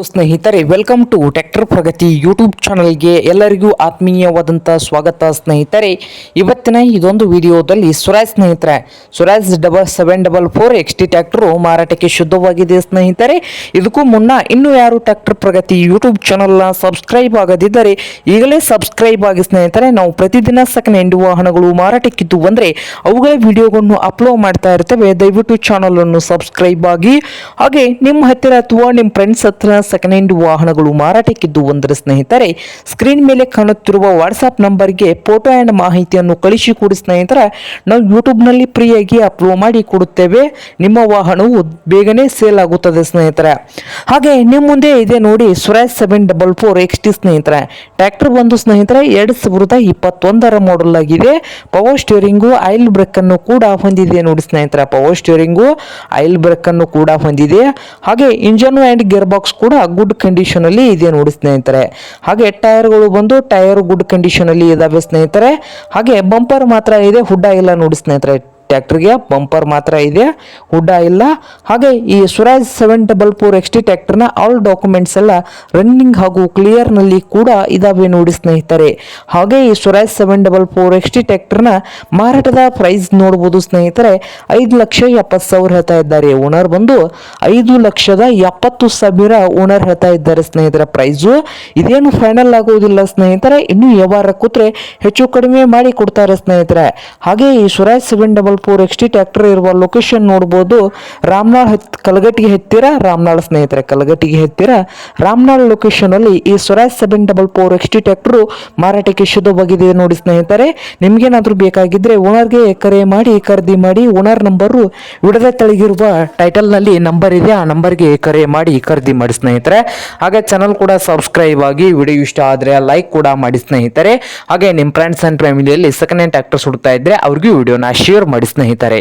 ಸ್ನೇಹಿತರೆ, welcome to tractor Pragati YouTube ಚಾನಲ್ಗೆ ಎಲ್ಲರಿಗೂ ಆತ್ಮೀಯವಾದಂಥ ಸ್ವಾಗತ. ಸ್ನೇಹಿತರೆ, ಇವತ್ತಿನ ಇದೊಂದು ವಿಡಿಯೋದಲ್ಲಿ ಸ್ವರಾಜ್ 7744 XT ಟ್ರ್ಯಾಕ್ಟರ್ ಮಾರಾಟಕ್ಕೆ ಶುದ್ಧವಾಗಿದೆ. ಸ್ನೇಹಿತರೆ, ಇದಕ್ಕೂ ಮುನ್ನ ಇನ್ನೂ ಯಾರು ಟ್ರ್ಯಾಕ್ಟರ್ ಪ್ರಗತಿ ಯೂಟ್ಯೂಬ್ ಚಾನಲ್ನ ಸಬ್ಸ್ಕ್ರೈಬ್ ಆಗದಿದ್ದರೆ ಈಗಲೇ ಸಬ್ಸ್ಕ್ರೈಬ್ ಆಗಿ. ಸ್ನೇಹಿತರೆ, ನಾವು ಪ್ರತಿದಿನ ಸೆಕೆಂಡ್ ಹ್ಯಾಂಡ್ ವಾಹನಗಳು ಮಾರಾಟಕ್ಕಿದ್ದು ಬಂದರೆ ಅವುಗಳ ವಿಡಿಯೋಗಳನ್ನು ಅಪ್ಲೋಡ್ ಮಾಡ್ತಾ ಇರ್ತೇವೆ. ದಯವಿಟ್ಟು ಚಾನಲನ್ನು ಸಬ್ಸ್ಕ್ರೈಬ್ ಆಗಿ. ಹಾಗೆ ನಿಮ್ಮ ಹತ್ತಿರ ಅಥವಾ ನಿಮ್ಮ ಫ್ರೆಂಡ್ಸ್ ಹತ್ರ ಸೆಕೆಂಡ್ ಹ್ಯಾಂಡ್ ವಾಹನಗಳು ಮಾರಾಟಕ್ಕಿದ್ದು ಒಂದರ ಸ್ನೇಹಿತರೆ, ಸ್ಕ್ರೀನ್ ಮೇಲೆ ಕಾಣುತ್ತಿರುವ ವಾಟ್ಸ್ಆಪ್ ನಂಬರ್ಗೆ ಫೋಟೋ ಆ್ಯಂಡ್ ಮಾಹಿತಿಯನ್ನು ಕಳಿಸಿಕೊಡಿ. ಸ್ನೇಹಿತರೆ, ನಾವು ಯೂಟ್ಯೂಬ್ನಲ್ಲಿ ಫ್ರೀಯಾಗಿ ಅಪ್ಲೋಡ್ ಮಾಡಿ ಕೊಡುತ್ತೇವೆ. ನಿಮ್ಮ ವಾಹನವು ಬೇಗನೆ ಸೇಲ್ ಆಗುತ್ತದೆ. ಸ್ನೇಹಿತರೆ, ಹಾಗೆ ನಿಮ್ಮ ಮುಂದೆ ಇದೆ ನೋಡಿ ಸ್ವರಾಜ್ 744 XT. ಸ್ನೇಹಿತರೆ, ಟ್ರ್ಯಾಕ್ಟರ್ ಬಂದು ಸ್ನೇಹಿತರೆ 2021 ಮಾಡೆಲ್ ಆಗಿದೆ. ಪವರ್ ಸ್ಟೀರಿಂಗು, ಆಯಿಲ್ ಬ್ರೇಕ್ ಅನ್ನು ಕೂಡ ಹೊಂದಿದೆ ನೋಡಿ ಸ್ನೇಹಿತರೆ. ಪವರ್ ಸ್ಟೀರಿಂಗು, ಆಯಿಲ್ ಬ್ರೇಕ್ ಅನ್ನು ಕೂಡ ಹೊಂದಿದೆ. ಹಾಗೆ ಇಂಜನ್ ಆ್ಯಂಡ್ ಗೇರ್ ಬಾಕ್ಸ್ ಕೂಡ ಗುಡ್ ಕಂಡೀಷನ್ ಅಲ್ಲಿ ಇದೆ ನೋಡಿ ಸ್ನೇಹಿತರೆ. ಹಾಗೆ ಟೈರ್ಗಳು ಬಂದು ಗುಡ್ ಕಂಡೀಷನ್ ಅಲ್ಲಿ ಇದಾವೆ ಸ್ನೇಹಿತರೆ. ಹಾಗೆ ಬಂಪರ್ ಮಾತ್ರ ಇದೆ, ಹುಡ್ಡ ಇಲ್ಲ ನೋಡಿ ಸ್ನೇಹಿತರೆ. ಟ್ರ್ಯಾಕ್ಟರ್ಗೆ ಬಂಪರ್ ಮಾತ್ರ ಇದೆ, ಹುಡ್ಡ ಇಲ್ಲ. ಹಾಗೆ ಈ ಸ್ವರಾಜ್ 744 XT ಟ್ರ್ಯಾಕ್ಟರ್ನ ಆಲ್ ಡಾಕ್ಯುಮೆಂಟ್ಸ್ ಎಲ್ಲ ರನ್ನಿಂಗ್ ಹಾಗೂ ಕ್ಲಿಯರ್ ನಲ್ಲಿ ಕೂಡ ಇದಾವೆ ನೋಡಿ ಸ್ನೇಹಿತರೆ. ಹಾಗೆ ಈ ಸ್ವರಾಜ್ 744 XT ಟ್ರ್ಯಾಕ್ಟರ್ನ ಮಾರಾಟದ ಪ್ರೈಸ್ ನೋಡಬಹುದು ಸ್ನೇಹಿತರೆ. 5,70,000 ಹೇಳ್ತಾ ಇದ್ದಾರೆ. ಓನರ್ ಬಂದು 5,70,000 ಓನರ್ ಹೇಳ್ತಾ ಇದ್ದಾರೆ ಸ್ನೇಹಿತರೆ. ಪ್ರೈಸು ಇದೇನು ಫೈನಲ್ ಆಗುವುದಿಲ್ಲ ಸ್ನೇಹಿತರೆ. ಇನ್ನು ವ್ಯವಹಾರ ಕೂತ್ರೆ ಹೆಚ್ಚು ಕಡಿಮೆ ಮಾಡಿ ಕೊಡ್ತಾರೆ ಸ್ನೇಹಿತರೆ. ಹಾಗೆ ಈ ಸ್ವರಾಜ್ 744 XT ಟ್ರ್ಯಾಕ್ಟರ್ ಇರುವ ಲೊಕೇಶನ್ ನೋಡಬಹುದು. ಕಲಗಟ್ಟಿಗೆ ಹತ್ತಿರ ರಾಮನಾಳ್ ಸ್ನೇಹಿತರೆ. ಕಲಗಟ್ಟಿಗೆ ಹತ್ತಿರ ರಾಮನಾಳ್ ಲೊಕೇಶನ್ ಅಲ್ಲಿ ಈ ಸ್ವರಾಜ್ 744 XT ಟ್ರ್ಯಾಕ್ಟರ್ ಮಾರಾಟಕ್ಕೆ ಶುದ್ಧವಾಗಿದೆ ನೋಡಿ ಸ್ನೇಹಿತರೆ. ನಿಮ್ಗೇನಾದ್ರೂ ಬೇಕಾಗಿದ್ರೆ ಓನರ್ಗೆ ಕರೆ ಮಾಡಿ ಖರೀದಿ ಮಾಡಿ. ಓನರ್ ನಂಬರು ವಿಡದ ತೆಳಗಿರುವ ಟೈಟಲ್ ನಲ್ಲಿ ನಂಬರ್ ಇದೆ, ಆ ನಂಬರ್ಗೆ ಕರೆ ಮಾಡಿ ಖರೀದಿ ಮಾಡಿ ಸ್ನೇಹಿತರೆ. ಹಾಗೆ ಚಾನಲ್ ಕೂಡ ಸಬ್ಸ್ಕ್ರೈಬ್ ಆಗಿ. ವಿಡಿಯೋ ಇಷ್ಟ ಆದ್ರೆ ಲೈಕ್ ಕೂಡ ಮಾಡಿ ಸ್ನೇಹಿತರೆ. ಹಾಗೆ ನಿಮ್ಮ ಫ್ರೆಂಡ್ಸ್ ಅಂಡ್ ಫ್ಯಾಮಿಲಿಯಲ್ಲಿ ಸೆಕೆಂಡ್ ಹ್ಯಾಂಡ್ ಟ್ರ್ಯಾಕ್ಟರ್ ಹುಡುಕ್ತಾ ಇದ್ರೆ ಅವ್ರಿಗೂ ವಿಡಿಯೋನ ಶೇರ್ ಮಾಡಿ ಸ್ನೇಹಿತರೆ.